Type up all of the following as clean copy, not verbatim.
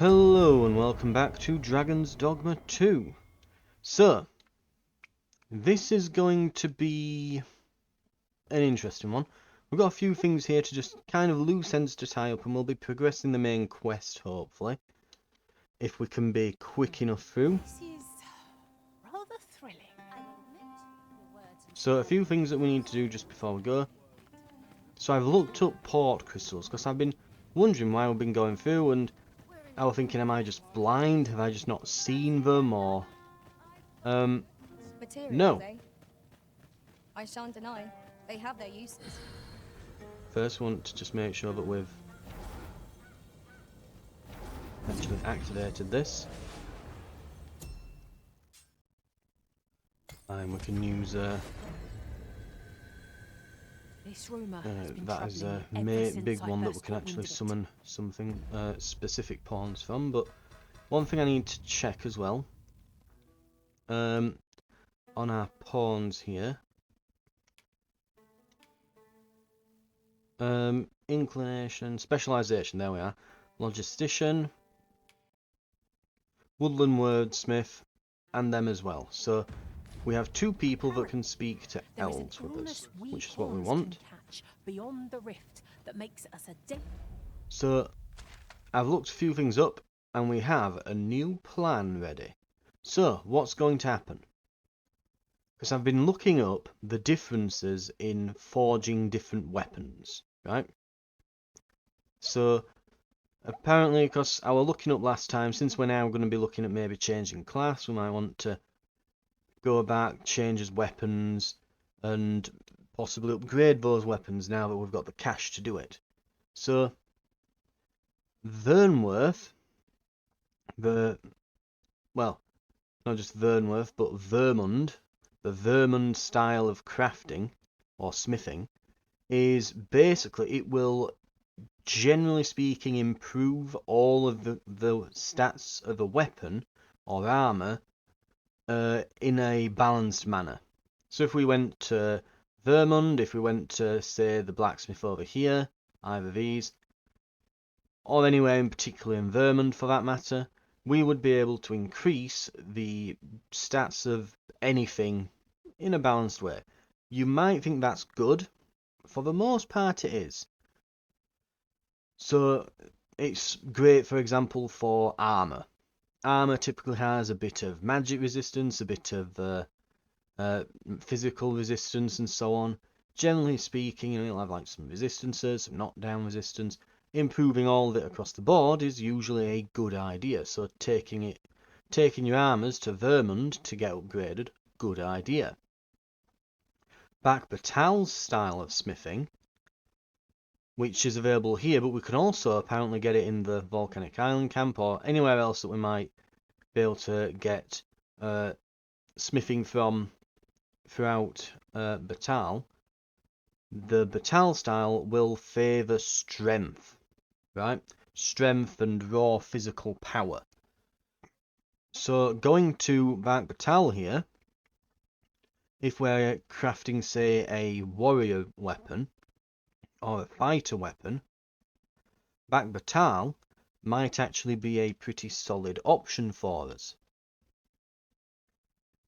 Hello and welcome back to Dragon's Dogma 2. So, this is going to be an interesting one. We've got a few things here to just kind of loose ends to tie up, and we'll be progressing the main quest, hopefully. If we can be quick enough through. This is rather thrilling. So, a few things that we need to do just before we go. So, I've looked up port crystals, because I've been wondering why we've been going through, and I was thinking, am I just blind? Have I just not seen them, or... Materials, no. eh? I shan't deny, they have their uses. First, we want to just make sure that we've actually activated this. And we can use This rumor has been that as a troubling me ever big since I one that we first can caught actually wind of it. summon something specific pawns from. But one thing I need to check as well, on our pawns here, inclination, specialization, there we are, logistician, woodland wordsmith, and them as well. So we have two people that can speak to There is elves a with us, illness we which is what we pawns want. can catch beyond the rift that makes us a So I've looked a few things up, and we have a new plan ready. So what's going to happen? Because I've been looking up the differences in forging different weapons, right? So apparently, because I was looking up last time, since we're now going to be looking at maybe changing class, we might want to go about, change as weapons, and possibly upgrade those weapons now that we've got the cash to do it. So, Vernworth, well, not just Vernworth, but Vermund, the Vermund style of crafting, or smithing, is basically, it will, generally speaking, improve all of the stats of a weapon or armor in a balanced manner. So if we went to Vermund, if we went to, say, the blacksmith over here, either of these, or anywhere in particular in Vermund for that matter, we would be able to increase the stats of anything in a balanced way. You might think that's good. For the most part it is. So it's great, for example, for armor. Armor typically has a bit of magic resistance, a bit of physical resistance, and so on. Generally speaking, you'll have like some resistances, some knockdown resistance. Improving all of it across the board is usually a good idea. So taking your armors to Vermund to get upgraded, good idea. Back Batal's style of smithing, which is available here, but we can also apparently get it in the Volcanic Island camp or anywhere else that we might be able to get smithing from throughout Batal. The Batal style will favour strength, right? Strength and raw physical power. So going to Vark Batal here, if we're crafting, say, a warrior weapon or a fighter weapon, Vark Batal might actually be a pretty solid option for us.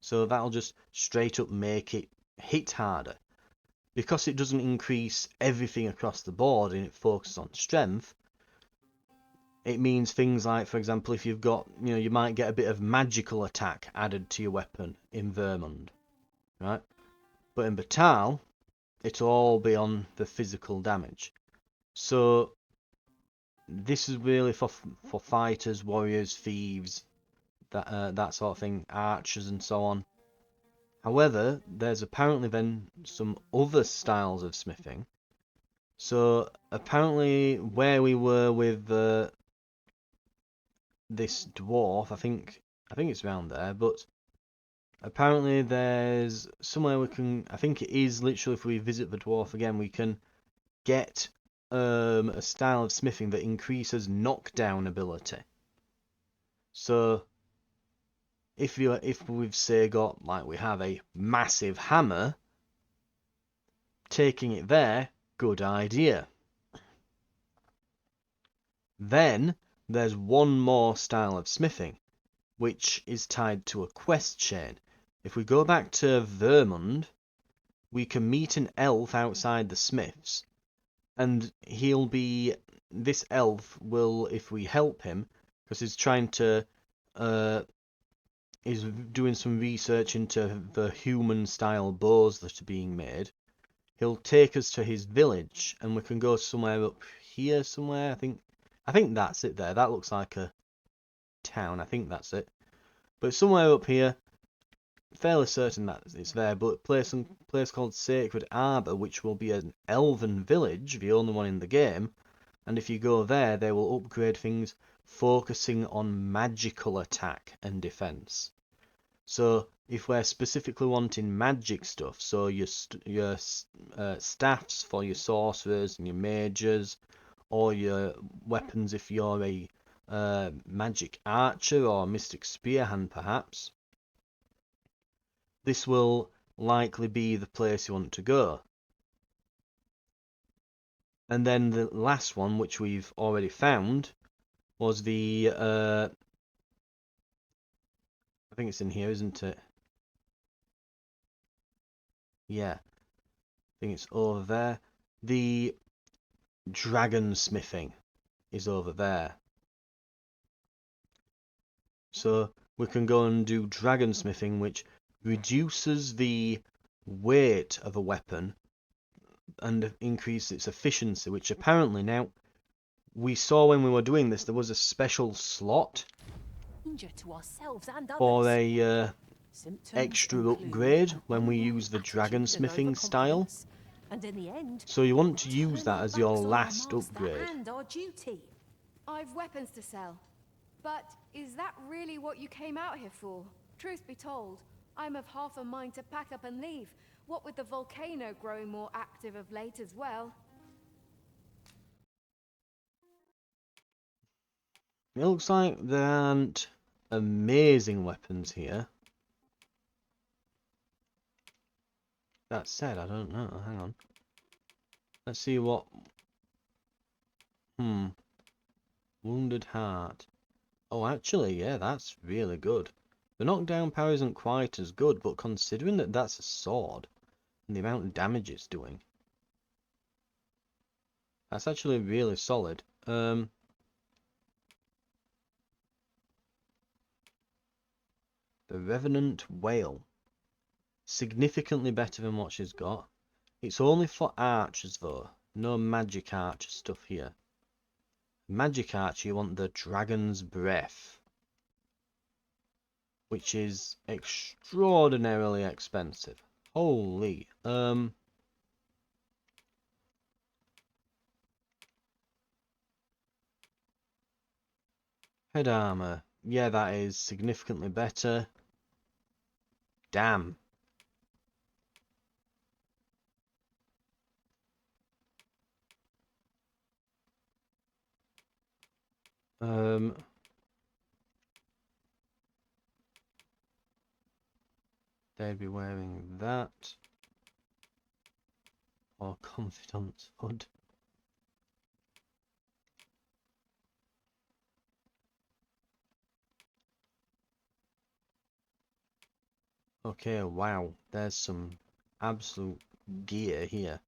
So that'll just straight up make it hit harder. Because it doesn't increase everything across the board and it focuses on strength, it means things like, for example, if you've got, you might get a bit of magical attack added to your weapon in Vermund, right? But in Batal, it'll all be on the physical damage. So this is really for fighters, warriors, thieves, that sort of thing, archers and so on. However, there's apparently then some other styles of smithing. So apparently where we were with this dwarf, I think it's around there, but apparently there's somewhere we can, I think it is literally if we visit the dwarf again, we can get a style of smithing that increases knockdown ability. So if we've say got, like, we have a massive hammer, taking it there, good idea. Then there's one more style of smithing, which is tied to a quest chain. If we go back to Vermund, we can meet an elf outside the smiths, and this elf will, if we help him, because he's trying to, is doing some research into the human-style bows that are being made. He'll take us to his village, and we can go somewhere up here somewhere. I think that's it there. That looks like a town. I think that's it. But somewhere up here, fairly certain that it's there, but a place called Sacred Arbor, which will be an elven village, the only one in the game. And if you go there, they will upgrade things focusing on magical attack and defense. So if we're specifically wanting magic stuff, so your staffs for your sorcerers and your mages, or your weapons if you're a magic archer or mystic spearhand perhaps, this will likely be the place you want to go. And then the last one, which we've already found, was the I think it's in here, isn't it? Yeah, I think it's over there. The dragon smithing is over there. So we can go and do dragon smithing, which reduces the weight of a weapon and increase its efficiency, which apparently now we saw when we were doing this, there was a special slot Danger to ourselves and for others. a Symptoms extra include upgrade when we unwell use the attitude dragon and smithing style. overconfidence. And in the end, So you want to use turning that as our your backs on our last master upgrade. and our duty. I've weapons to sell. But is that really what you came out here for? Truth be told, I'm of half a mind to pack up and leave. What with the volcano growing more active of late as well. It looks like there aren't amazing weapons here. That said, I don't know. Hang on. Let's see what... Wounded heart. Oh, actually, yeah, that's really good. The knockdown power isn't quite as good, but considering that that's a sword, and the amount of damage it's doing, that's actually really solid. The Revenant Whale. Significantly better than what she's got. It's only for archers, though. No magic archer stuff here. Magic archer, you want the Dragon's Breath, which is extraordinarily expensive. Holy. Head armor. Yeah, that is significantly better. Damn. They'd be wearing that. Or Confidant's Hood. Okay, wow. There's some absolute gear here.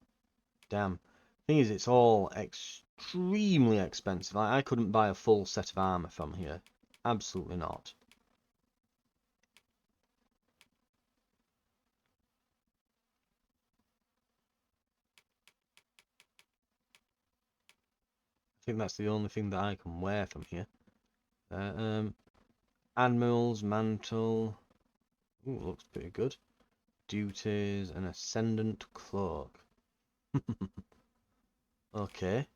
Damn. Thing is, it's all extremely expensive. I couldn't buy a full set of armor from here. Absolutely not. I think that's the only thing that I can wear from here. Admiral's Mantle. Ooh, looks pretty good. Duties, an Ascendant Cloak. Okay.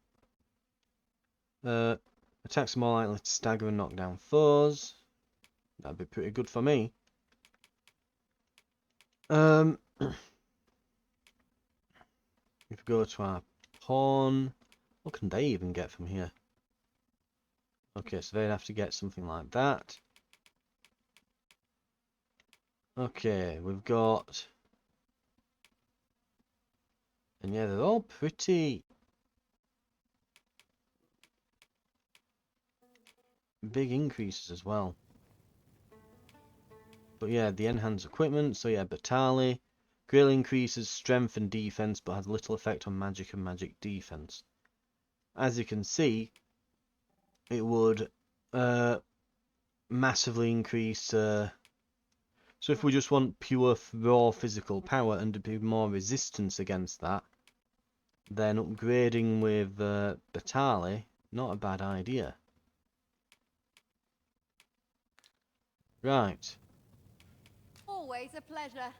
Attacks are more likely to stagger and knock down foes. That'd be pretty good for me. If we go to our pawn, what can they even get from here? Okay, so they'd have to get something like that. Okay, we've got... And yeah, they're all pretty... big increases as well. But yeah, the enhanced equipment, so yeah, Batali. Grill increases strength and defense, but has little effect on magic and magic defense. As you can see, it would massively increase. So if we just want pure raw physical power and to be more resistance against that, then upgrading with Batali, not a bad idea. Right. Always a pleasure.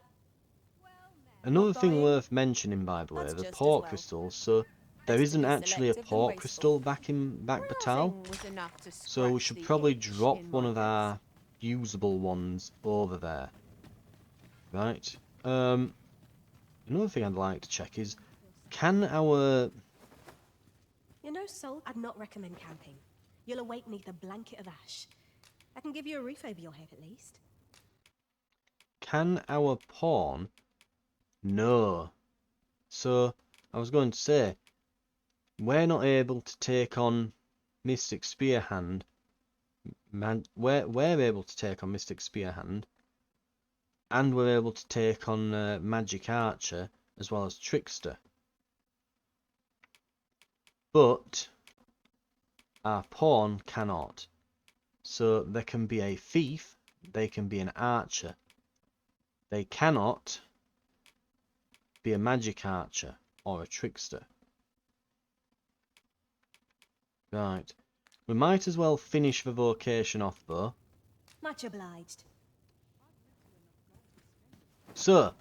Another thing dying? worth mentioning, by the way, That's the just as port well. crystals. So there Better to isn't be actually a selective than port wasteful. crystal back Batal, Browsing was enough to so we scratch should the probably itch drop in one my of guts. our usable ones over there. Right. Another thing I'd like to check is, can our You know, Sol, I'd not recommend camping. You'll awake neath a blanket of ash. I can give you a roof over your head at least. pawn? No. So I was going to say, we're not able to take on Mystic Spearhand. We're able to take on Mystic Spearhand, and we're able to take on Magic Archer as well as Trickster. But our pawn cannot. So they can be a thief, they can be an archer. They cannot be a magic archer or a trickster. Right. We might as well finish the vocation off though. Much obliged. So,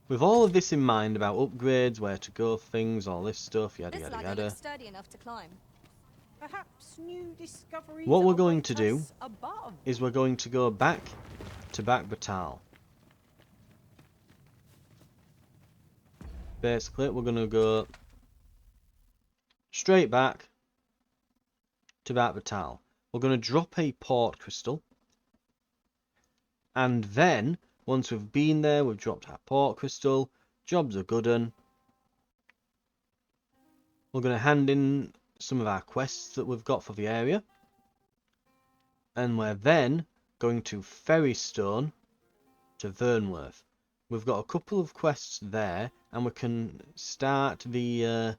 with all of this in mind about upgrades, where to go for things, all this stuff, yada This yada ladder yada. looks sturdy enough to climb. Perhaps new discoveries What we're going to await do us above. is we're going to go back to Batal. Basically, we're going to go straight back to Batal. We're going to drop a port crystal. And then, once we've been there, we've dropped our port crystal. Jobs are good 'un. We're going to hand in some of our quests that we've got for the area. And we're then going to Ferrystone to Vernworth. We've got a couple of quests there, and we can start the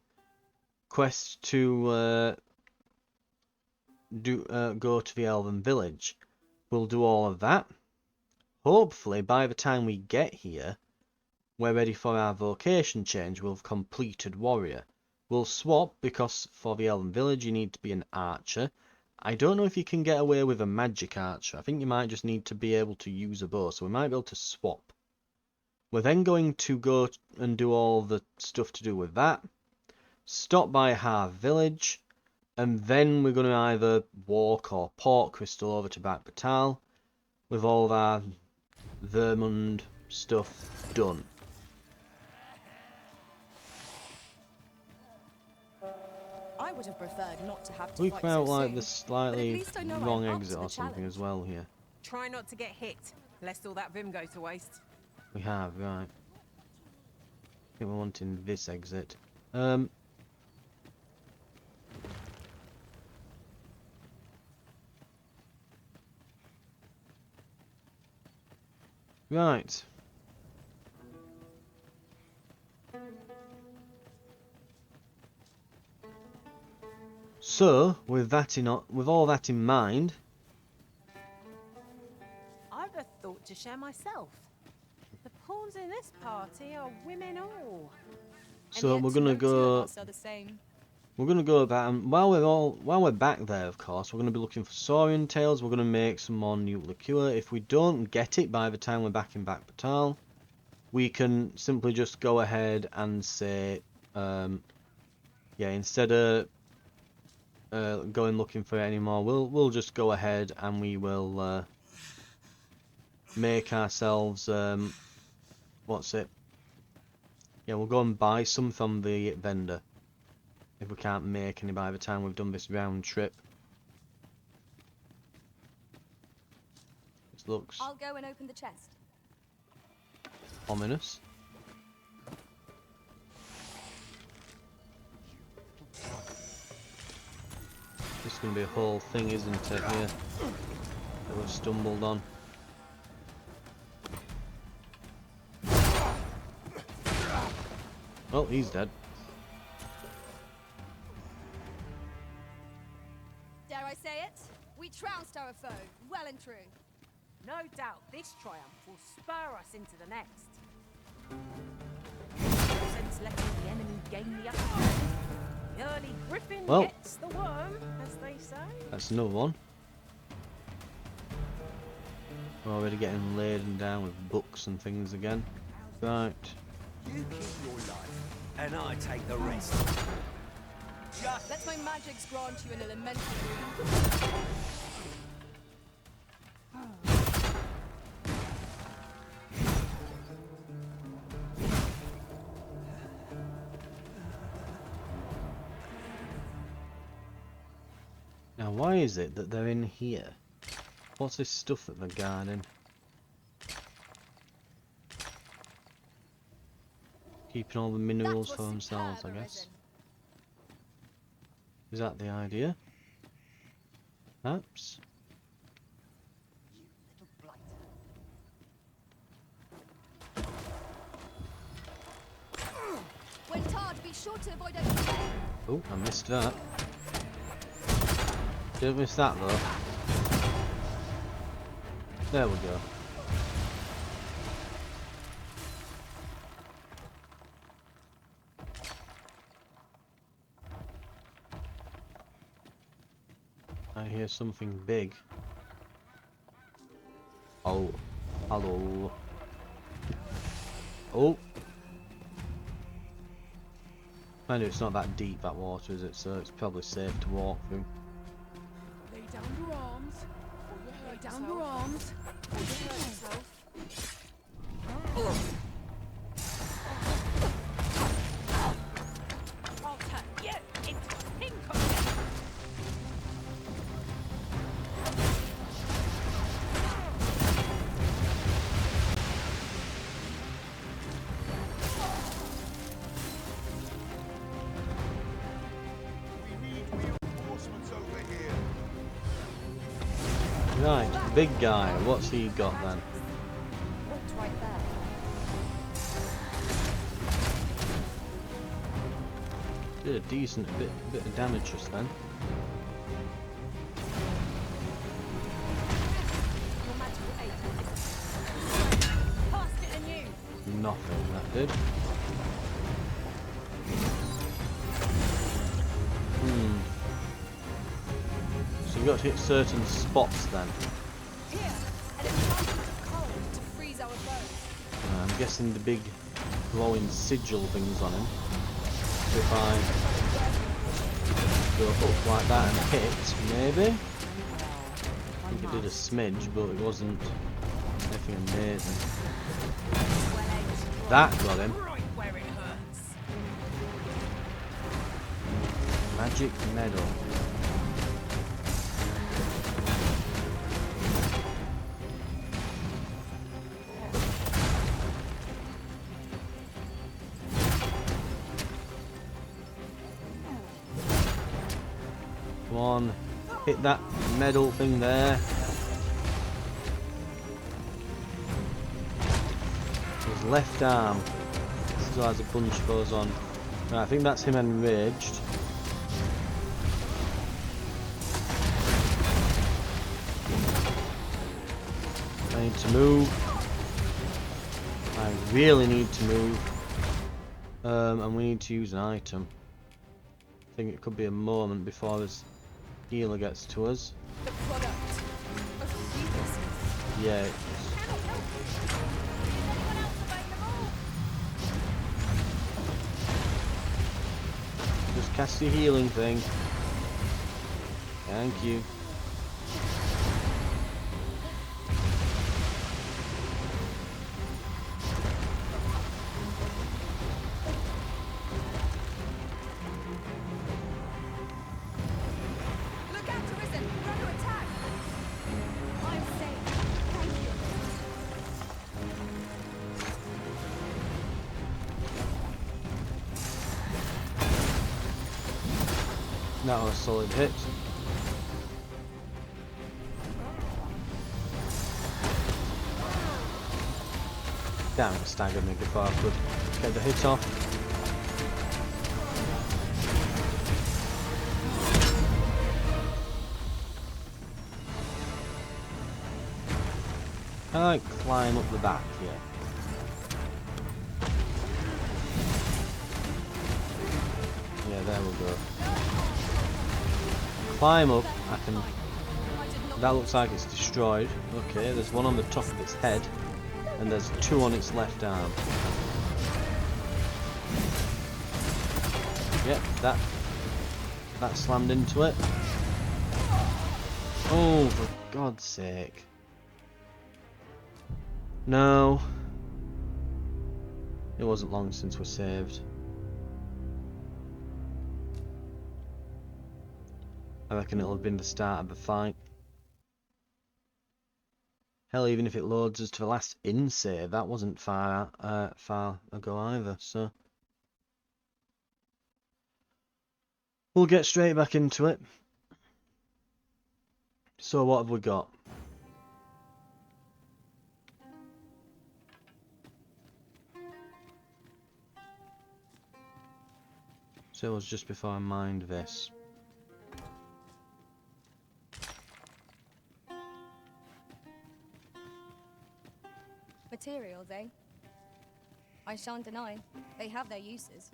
quest to go to the Elven Village. We'll do all of that. Hopefully, by the time we get here, we're ready for our vocation change. We'll have completed warrior. We'll swap, because for the Elven Village you need to be an archer. I don't know if you can get away with a magic archer. I think you might just need to be able to use a bow, so we might be able to swap. We're then going to go and do all the stuff to do with that. Stop by Harv Village, and then we're going to either walk or port crystal over to Batal with all of our Vermund stuff done. I would have preferred not to have to We fight come out so like soon, the slightly least I know wrong I'm up exit to the or something challenge. as well here. Try not to get hit, lest all that vim go to waste. We have, right. I think we're wanting this exit. Right. So, with all that in mind, I've a thought to share myself. The pawns in this party are women all. so and we're yet gonna no two of go. us are the same. We're gonna go about, and while we're back there, of course, we're gonna be looking for Saurian tails. We're gonna make some more new liqueur. If we don't get it by the time we're back in Batal, we can simply just go ahead and say, yeah, instead of going looking for it anymore, we'll just go ahead and we will make ourselves what's it? Yeah, we'll go and buy some from the vendor. If we can't make any by the time we've done this round trip. This looks I'll go and open the chest. ominous. It's going to be a whole thing, isn't it, here? That we've stumbled on. Oh, he's dead. Dare I say it? We trounced our foe, well and true. No doubt this triumph will spur us into the next. Since letting the enemy gain the upper hand, the early griffin gets the worm, as they say. That's another one. We're already getting laden down with books and things again. Right. You keep your life, and I take the rest. Let my magics grant you an elementary. Now, why is it that they're in here? What's this stuff that they're guarding? Keeping all the minerals for themselves, I guess. Is that the idea? Perhaps? When tarred, be sure to avoid open. Oh, I missed that. Didn't miss that though. There we go. I hear something big. Oh, hello. Oh. Mind you, it's not that deep, that water, is it? So it's probably safe to walk through. Lay down your arms. Lay down your arms. I'll turn you into a pink of Right, big guy, what's he got then? Looked right there. Did a decent bit of damage just then. your magical aid. Past it and you. Nothing, that did. So you've got to hit certain spots then. Here, an enchantment of cold to freeze our foes. I'm guessing the big glowing sigil things on him. So if I go up like that and hit, maybe? I think it did a smidge, but it wasn't anything amazing. That got him. Right where it hurts. Magic medal. Come on, hit that medal thing there. His left arm still has a bunch goes on. Right, I think that's him enraged. I need to move. I really need to move. And we need to use an item. I think it could be a moment before his healer gets to us. The product of heedlessness. Yeah, Cannot help it. Is anyone else available? just cast your healing thing. Thank you. Look out, Arisen! We're under attack! I'm safe. Thank you. That was a solid hit. Damn, it staggered me before I could get the hit off. Can I climb up the back here? Yeah, there we go. Climb up, I can... That looks like it's destroyed. Okay, there's one on the top of its head, and there's two on its left arm. Yep, that slammed into it. Oh, for God's sake. No. It wasn't long since we saved. I reckon it'll have been the start of the fight. Hell, even if it loads us to the last in save, that wasn't far ago either, so we'll get straight back into it. So what have we got? So it was just before I mined this. Materials, eh? I shan't deny, they have their uses.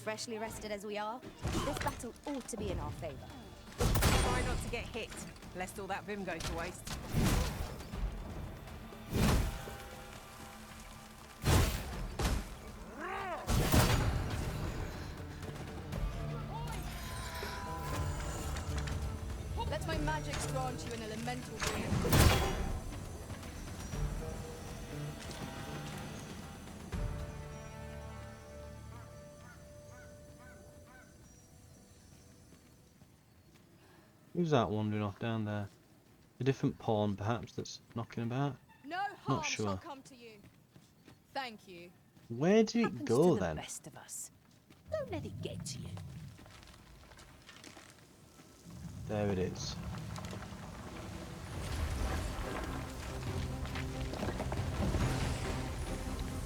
Freshly rested as we are, this battle ought to be in our favor. Try not to get hit, lest all that vim go to waste. Let my magic grant you an elemental being. Who's that wandering off down there? A different pawn, perhaps, that's knocking about? No Not harm sure. shall come to you. Thank you. Where did it Happens go to the then? best of us. Don't let it get to you. There it is.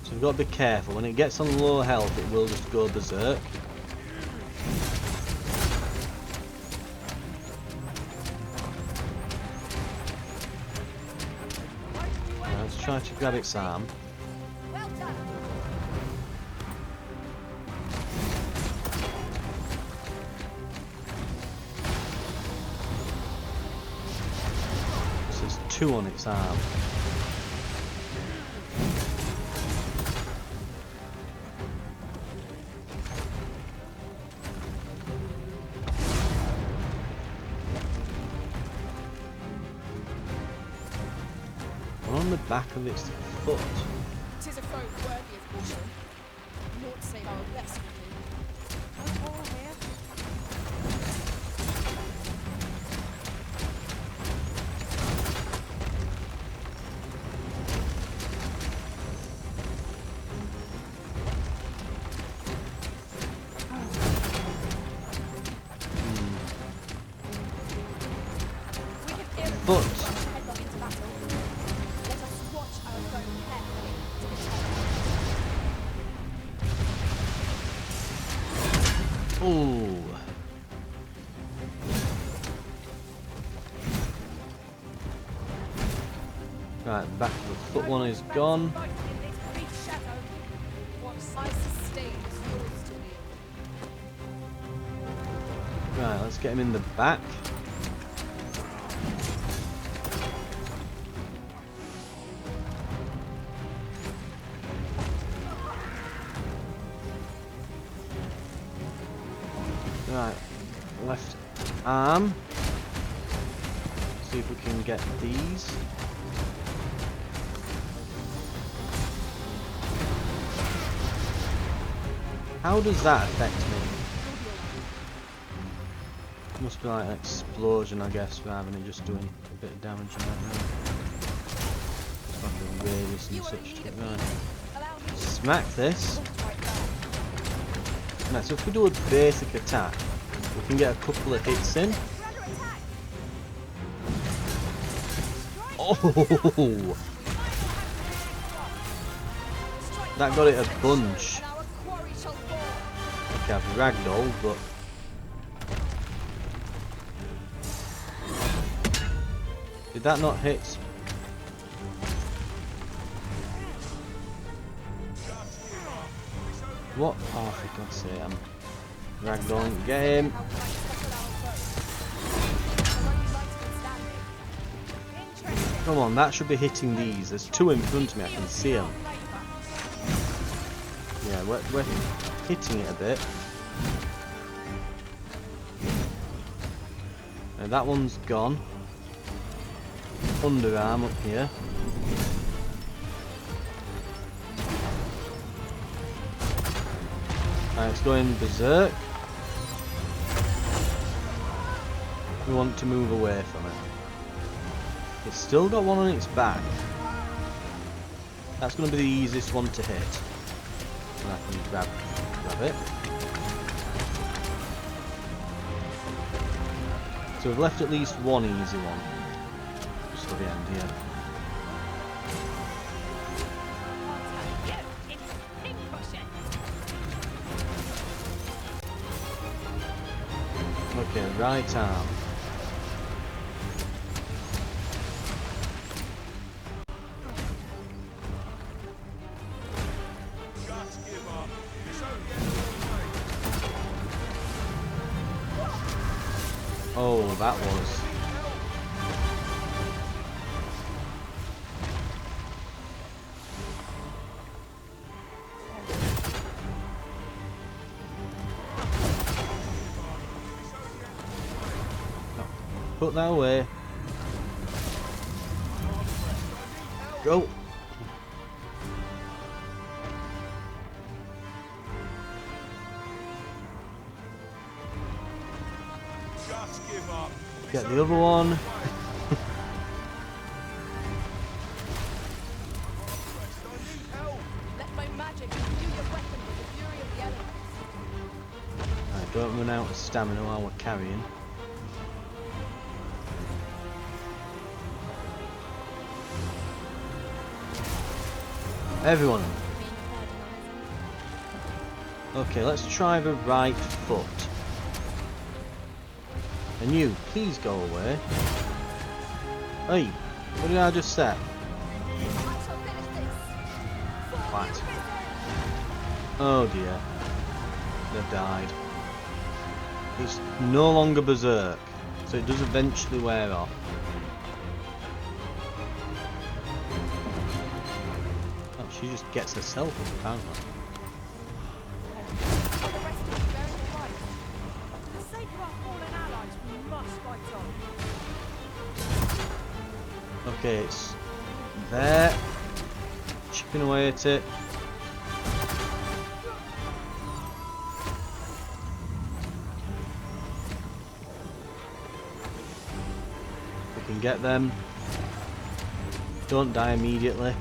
So we've got to be careful. When it gets on low health, it will just go berserk. Right, let's try to grab its arm. Well done. So there's two on its arm. One on the back of its foot. 'Tis a foe worthy of caution. Naught save our best will do. No more here. We can ill Foot. headlong into battle. Let us watch our foe carefully to be Ooh. Right, back of the foot one is gone. Fight in this big shadow. What I sustain is yours to wield. Right, let's get him in the back. Right, left arm. See if we can get these. How does that affect me? Must be like an explosion, I guess, rather than it just doing a bit of damage in that room. It's like a radius and such to it. Right. Smack this. Right, so if we do a basic attack, we can get a couple of hits in. Oh! That got it a bunch. Like I've ragdolled, but... Did that not hit? What? Oh, for God's sake, I'm ragdolling. Get him! Come on, that should be hitting these. There's two in front of me, I can see them. Yeah, we're hitting it a bit. That one's gone. Underarm up here. It's going berserk. We want to move away from it. It's still got one on its back. That's going to be the easiest one to hit. And I can grab it. So we've left at least one easy one. Just for the end here. Okay, right arm. Oh, that was. Put that away. Go. Get the other one. Right, don't run out of stamina while we're carrying. Everyone. Okay, let's try the right foot. And you, please go away. Hey, what did I just say? What? Oh dear. They've died. It's no longer berserk, so it does eventually wear off. Oh, she just gets herself up apparently. Okay, it's there. Chipping away at it. We can get them. Don't die immediately.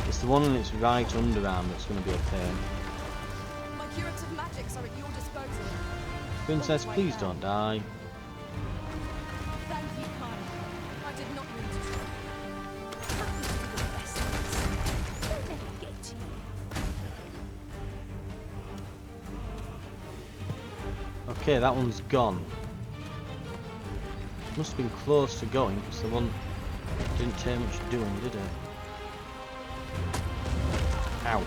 It's the one on its right underarm that's going to be a pain. My curative magics are at your disposal. Princess, please don't die. Thank you, kind. I did not mean to. Happy to do the best of this. Don't let it get to you. Okay, that one's gone. Must have been close to going because the one didn't take much doing, did it? Ow.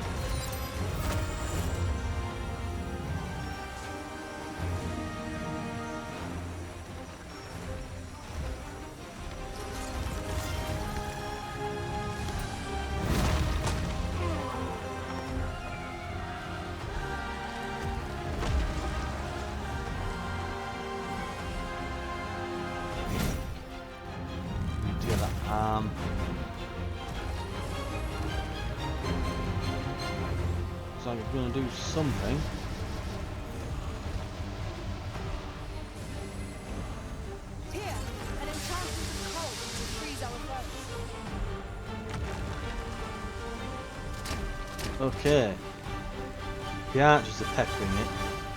Looks like we're going to do something. Here, an enchantment of cold to freeze our foes. Okay. The archers are peppering it.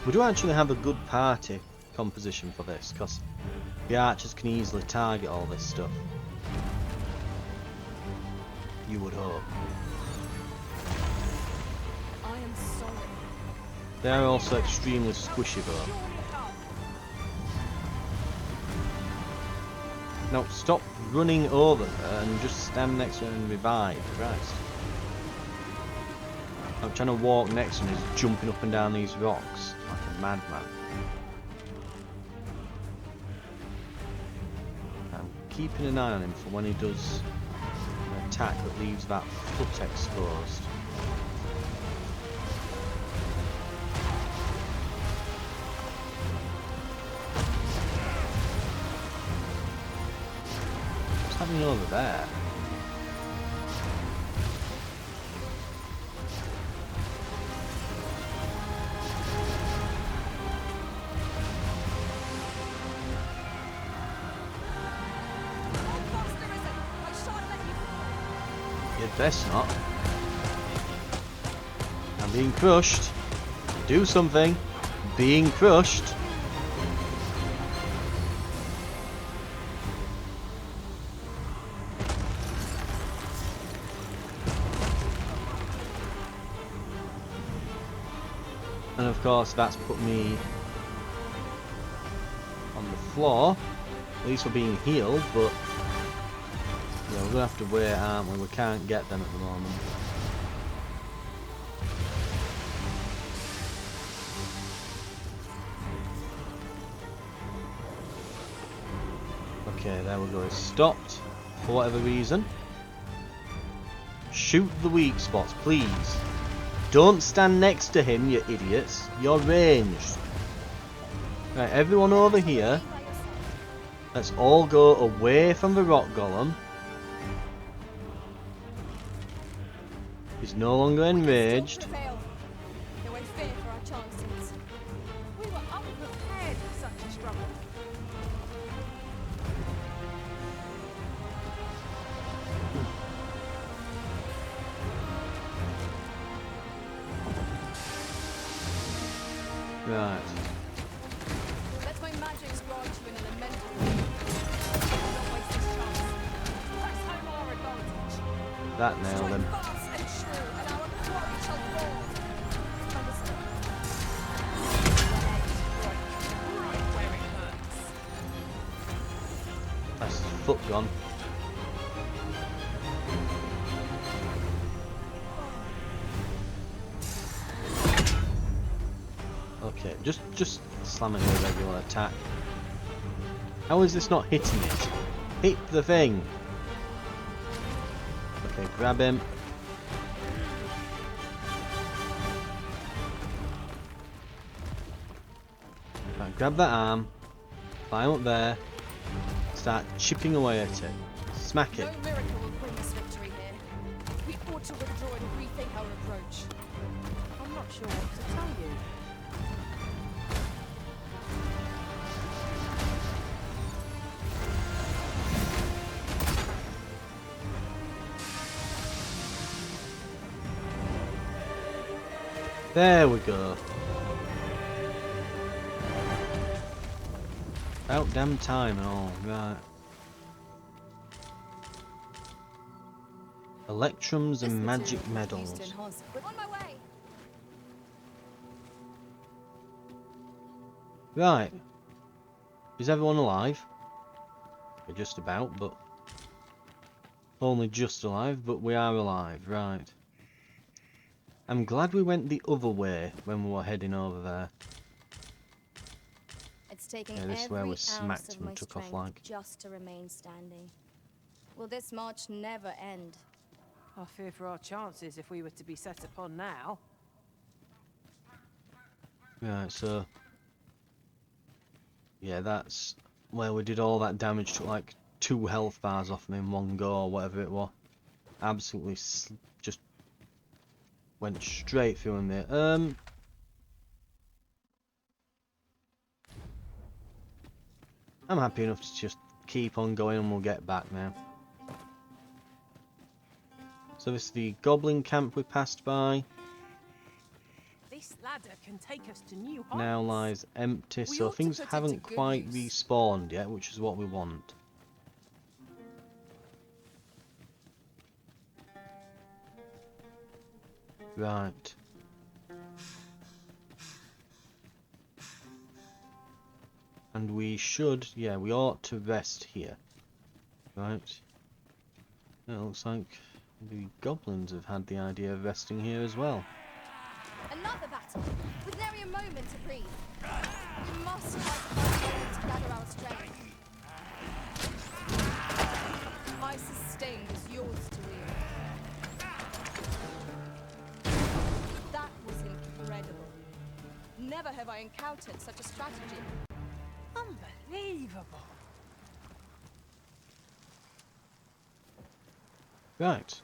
We do actually have a good party composition for this, because the archers can easily target all this stuff. You would hope. I am sorry. They are also extremely squishy though. Now stop running over her and just stand next to her and revive. Christ. I'm trying to walk next to him and he's jumping up and down these rocks like a madman. I'm keeping an eye on him for when he does an attack that leaves that foot exposed. What's happening over there? You'd best not. I'm being crushed. Do something. Being crushed. And of course that's put me on the floor. At least we're being healed, but yeah, we're gonna have to wait, aren't we? We can't get them at the moment. Okay, there we go. It's stopped for whatever reason. Shoot the weak spots, please. Don't stand next to him, you idiots. You're ranged. Right, everyone over here. Let's all go away from the rock golem. He's no longer enraged. No way fear for our chances. We were unprepared for such a struggle. Right. Let my magic grant you an elemental. Don't waste this chance. Press home our advantage. That nailed him. Fast and true, and our quarry shall fall. Understood. Right where it hurts. That's his foot gone. Okay, just slam it with a regular attack. How is this not hitting it? Hit the thing! Okay, grab him. Right, grab that arm. Climb up there. Start chipping away at it. Smack it. No miracle will bring us victory here. We ought to withdraw and rethink our approach. I'm not sure what to tell you. There we go. About damn time and all. Right. Electrums and magic medals. On my way. Right. Is everyone alive? We're just about, but... Only just alive, but we are alive. Right. I'm glad we went the other way when we were heading over there. It's taking Yeah, this is every where we ounce smacked of and my took off strength like. just to remain standing. Will this march never end? I fear for our chances if we were to be set upon now. Right, so... Yeah, that's where we did all that damage. Took like 2 health bars off me in one go or whatever it was. Absolutely just went straight through him there. I'm happy enough to just keep on going and we'll get back now. So this is the goblin camp we passed by. The This ladder can take us to new heights. now lies empty, We so ought to things put it to haven't good quite use. respawned yet, which is what we want. Right. And we should, yeah, we ought to rest here. Right. It looks like the goblins have had the idea of resting here as well. Another battle, with nary a moment to breathe. We must try to find a way to gather our strength. My sustain is yours to wield. That was incredible. Never have I encountered such a strategy. Unbelievable. Right.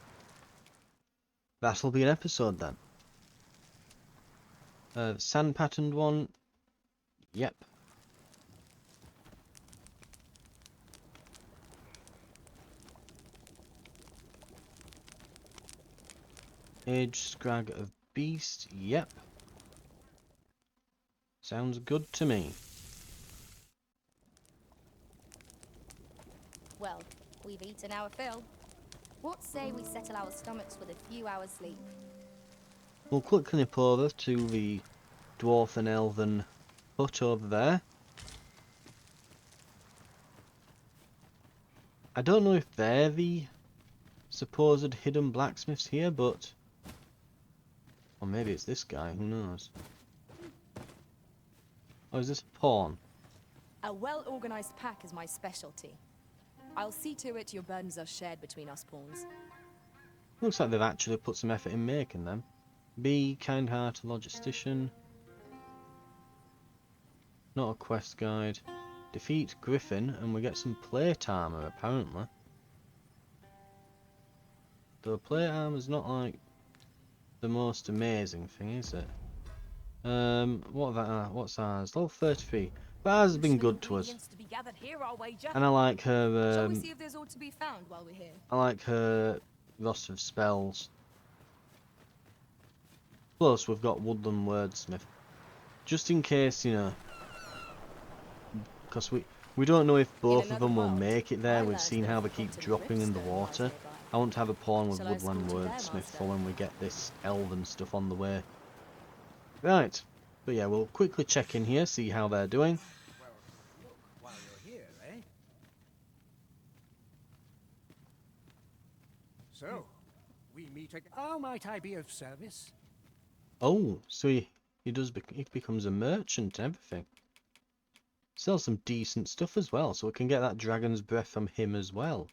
That'll be an episode then. Sand patterned one. Yep. Age scrag of beast. Yep. Sounds good to me. Well, we've eaten our fill. What say we settle our stomachs with a few hours sleep? We'll quickly nip over to the dwarf and elven hut over there. I don't know if they're the supposed hidden blacksmiths here, but... Or maybe it's this guy, who knows? Oh, is this a pawn? A well-organized pack is my specialty. I'll see to it your burdens are shared between us pawns. Looks like they've actually put some effort in making them. Be kind-hearted logistician. Not a quest guide. Defeat Griffin and we get some plate armor apparently. Though plate armor's not like the most amazing thing, is it? What's ours? Level 33. But ours has been good to us. To be gathered here, I'll wager. And I like Shall her we see if there's aught to be found while we're here? I like her roster of spells. Plus we've got Woodland Wordsmith. Just in case, you know. Because we don't know if both of them will make it there. We've seen how they keep dropping in the water. I want to have a pawn with Shall I Woodland escort you there, Wordsmith Master? for when we get this elven stuff on the way. Right. But yeah, we'll quickly check in here, see how they're doing. Well, look while you're here, eh? So, we meet again. How might I be of service? Oh, so he becomes a merchant and everything. Sells some decent stuff as well, so we can get that dragon's breath from him as well.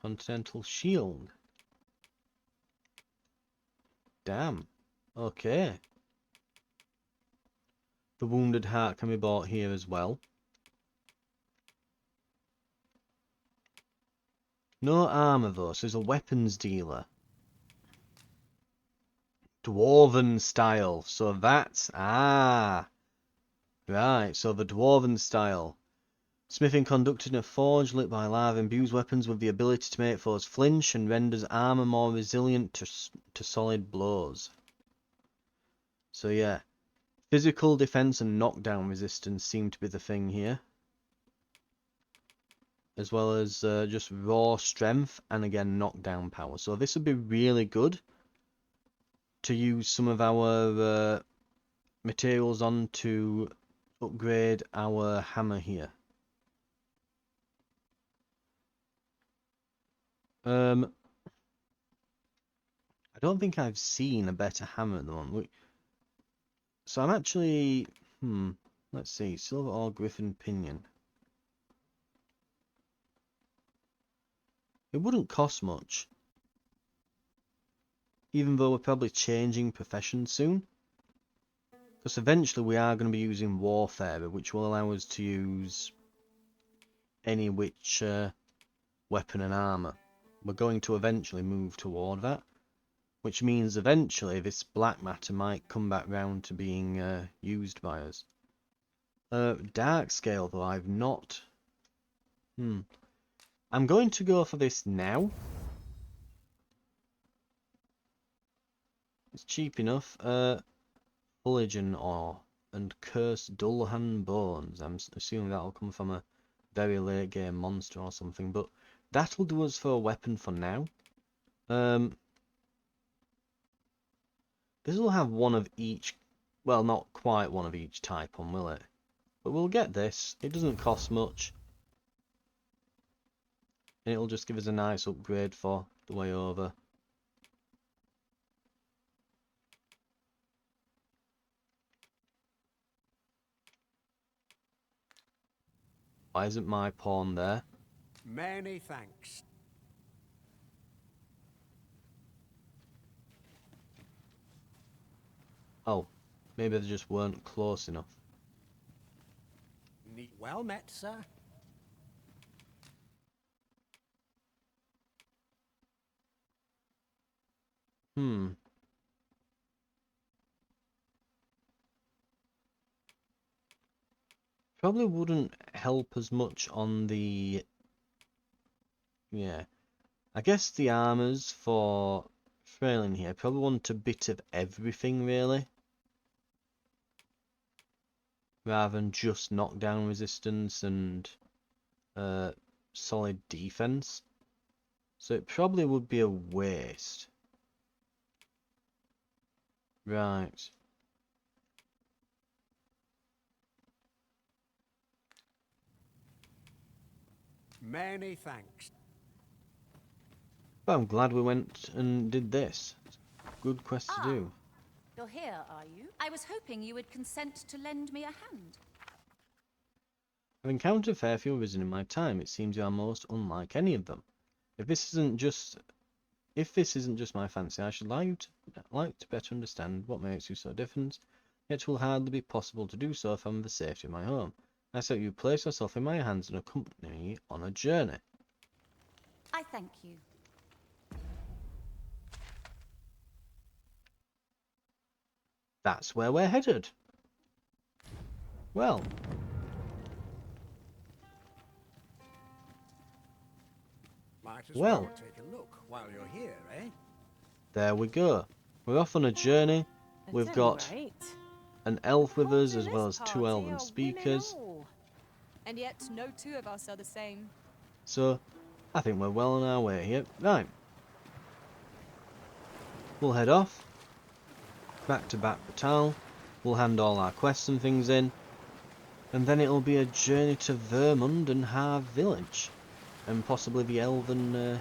Continental shield. Damn. Okay. The wounded heart can be bought here as well. No armor though, so he's a weapons dealer. Dwarven style, so that's... Ah! Right, so the Dwarven style. Smithing conducted in a forge lit by lava imbues weapons with the ability to make foes flinch and renders armor more resilient to solid blows. So yeah, physical defense and knockdown resistance seem to be the thing here. As well as just raw strength and again knockdown power. So this would be really good to use some of our materials on to upgrade our hammer here. I don't think I've seen a better hammer at the moment. So I'm actually... let's see. Silver or Griffin Pinion. It wouldn't cost much. Even though we're probably changing professions soon. Because eventually we are going to be using Warfare, which will allow us to use any which weapon and armor. We're going to eventually move toward that. Which means eventually this black matter might come back round to being used by us. Dark scale though, I've not... I'm going to go for this now. It's cheap enough. Foliage and ore and cursed Dullahan bones. I'm assuming that'll come from a very late game monster or something, but that'll do us for a weapon for now. This will have one of each, well, not quite one of each type on, will it? But we'll get this. It doesn't cost much. And it'll just give us a nice upgrade for the way over. Why isn't my pawn there? Many thanks. Oh, maybe they just weren't close enough. Well met, sir. Probably wouldn't help as much on the... Yeah. I guess the armors for Frailin here probably want a bit of everything, really. Rather than just knockdown resistance and solid defense. So it probably would be a waste. Right. Many thanks. But I'm glad we went and did this. Good quest to do. You're here, are you? I was hoping you would consent to lend me a hand. I've encountered a fair few Arisen in my time. It seems you are most unlike any of them. If this isn't just my fancy, I should like to better understand what makes you so different. Yet it will hardly be possible to do so from the safety of my home. I say you place yourself in my hands and accompany me on a journey. I thank you. That's where we're headed. Well. Might as Well. well take a look while you're here, eh? There we go. We're off on a journey. We've got an elf with us as well as two elven speakers. And yet no two of us are the same. So, I think we're well on our way here. Right. We'll head off. Back to Batal. We'll hand all our quests and things in. And then it'll be a journey to Vermund and Harve Village. And possibly the elven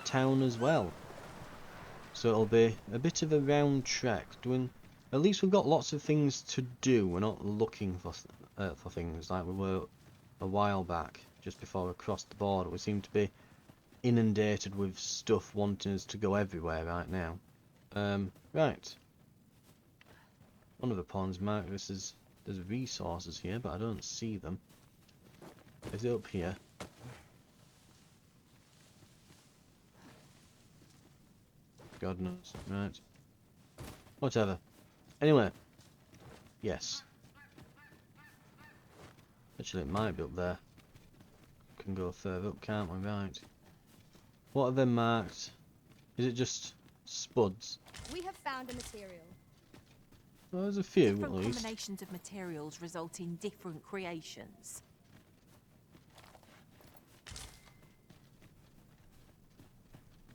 town as well. So it'll be a bit of a round trek. At least we've got lots of things to do. We're not looking for things like we were a while back, just before we crossed the border. We seem to be inundated with stuff wanting us to go everywhere right now. Right. One of the pawns marked this as there's resources here, but I don't see them. Is it up here? God knows. Right. Whatever. Anyway. Yes. Actually, it might be up there. Can go further up, can't we? Right. What are they marked? Is it just spuds? We have found a material. Well, there's a few, at Different least. combinations of materials result in different creations.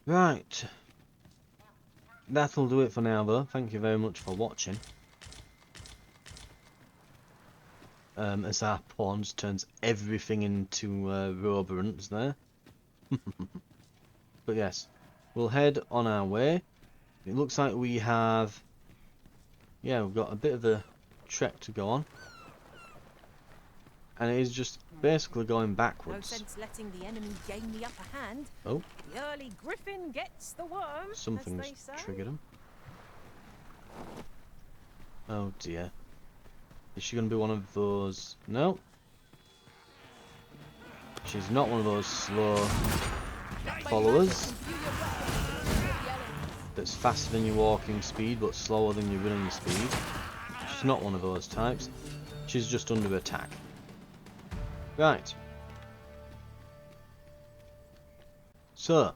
Right. That'll do it for now, though. Thank you very much for watching. As our pawn just turns everything into Roborants there. But yes, we'll head on our way. It looks like we have... Yeah, we've got a bit of a trek to go on. And it is just basically going No backwards. sense letting the enemy gain the upper hand. Oh, The early griffin gets the worm, as something's they say. triggered him. Oh dear. Is she going to be one of those? No. She's not one of those slow followers that's faster than your walking speed but slower than your running speed. She's not one of those types. She's just under attack. Right. So,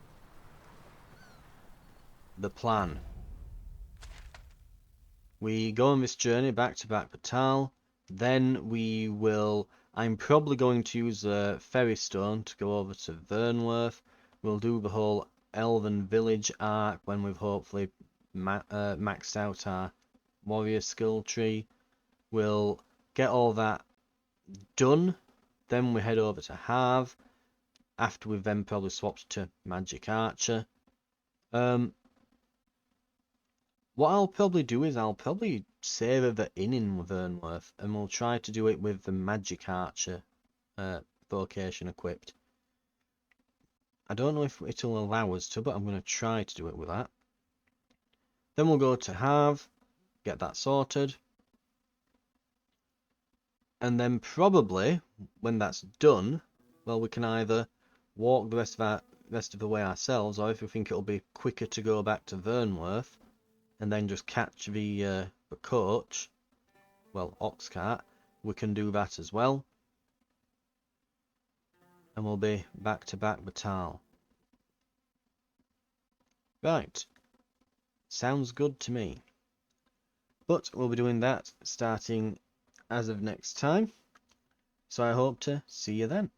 the plan. we go on this journey back to Batal. Then we will... I'm probably going to use a ferry stone to go over to Vernworth. We'll do the whole Elven Village arc when we've hopefully maxed out our warrior skill tree. We'll get all that done. Then we head over to Harve. After we've then probably swapped to Magic Archer. What I'll probably do is I'll probably save at the inn in Vernworth, and we'll try to do it with the Magic Archer vocation equipped. I don't know if it'll allow us to, but I'm going to try to do it with that. Then we'll go to Harve, get that sorted. And then probably, when that's done, well, we can either walk the rest of the way ourselves, or if we think it'll be quicker to go back to Vernworth, and then just catch the coach, well, ox cart, we can do that as well. And we'll be back to Batal. Right. Sounds good to me. But we'll be doing that starting as of next time. So I hope to see you then.